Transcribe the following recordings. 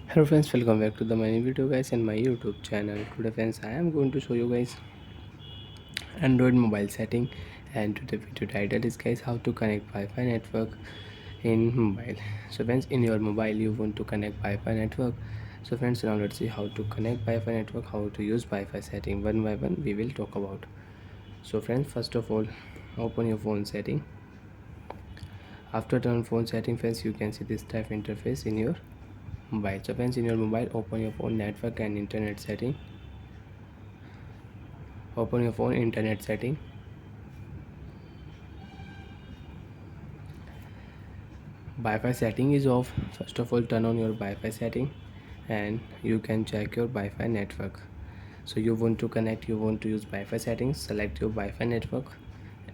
Hello friends, welcome back to the my video guys and my YouTube channel. Today friends, I am going to show you guys Android mobile setting, and today video title is guys how to connect Wi-Fi network in mobile. So friends, in your mobile you want to connect Wi-Fi network. So friends, now let's see how to connect Wi-Fi network, how to use Wi-Fi setting. One by one we will talk about. So friends, first of all, open your phone setting. After turn phone setting friends, you can see this type interface in your mobile. So friends, in your mobile, open your phone network and internet setting. Open your phone internet setting. Wi-Fi setting is off. First of all, turn on your Wi-Fi setting and you can check your Wi-Fi network. So you want to connect, you want to use Wi-Fi settings, select your Wi-Fi network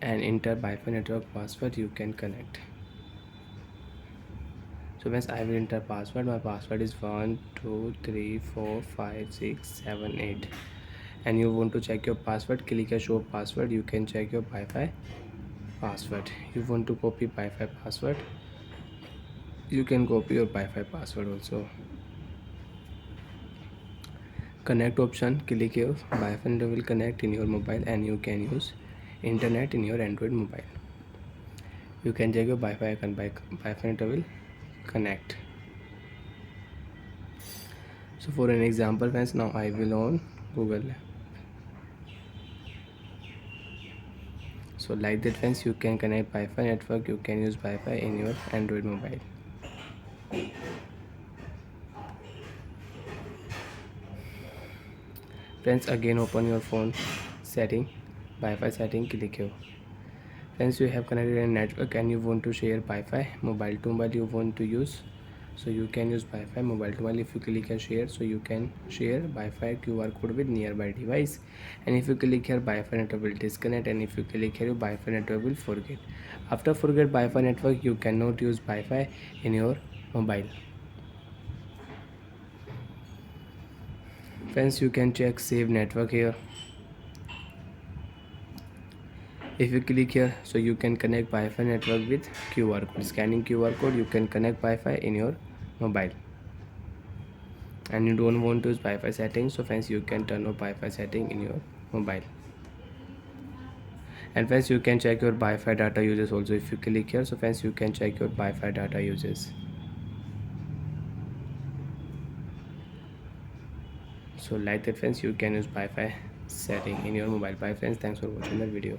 and enter Wi-Fi network password. You can connect. So once I will enter password, my password is 1234567 8. And you want to check your password, click a show password. You can check your Wi-Fi password. You want to copy Wi-Fi password, you can copy your Wi-Fi password also. Connect option, click here. Wi-Fi network will connect in your mobile and you can use internet in your Android mobile. You can check your Wi-Fi icon by Wi-Fi network will connect. So for an example friends, now I will on Google. So like that friends, you can connect Wi-Fi network, you can use Wi-Fi in your Android mobile. Friends, again open your phone setting, Wi-Fi setting, click here. Friends, you have connected a network and you want to share Wi-Fi mobile to mobile you want to use, so you can use Wi-Fi mobile to mobile. If you click here share, so you can share Wi-Fi QR code with nearby device, and if you click here Wi-Fi network will disconnect, and if you click here Wi-Fi network will forget. After forget Wi-Fi network, you cannot use Wi-Fi in your mobile. Friends, you can check save network here. If you click here, so you can connect Wi-Fi network with QR code. Scanning QR code, you can connect Wi-Fi in your mobile. And you don't want to use Wi-Fi settings, so friends, you can turn off Wi-Fi setting in your mobile. And friends, you can check your Wi-Fi data uses also. If you click here, so friends, you can check your Wi-Fi data uses. So like that friends, you can use Wi-Fi setting in your mobile. Bye friends, thanks for watching the video.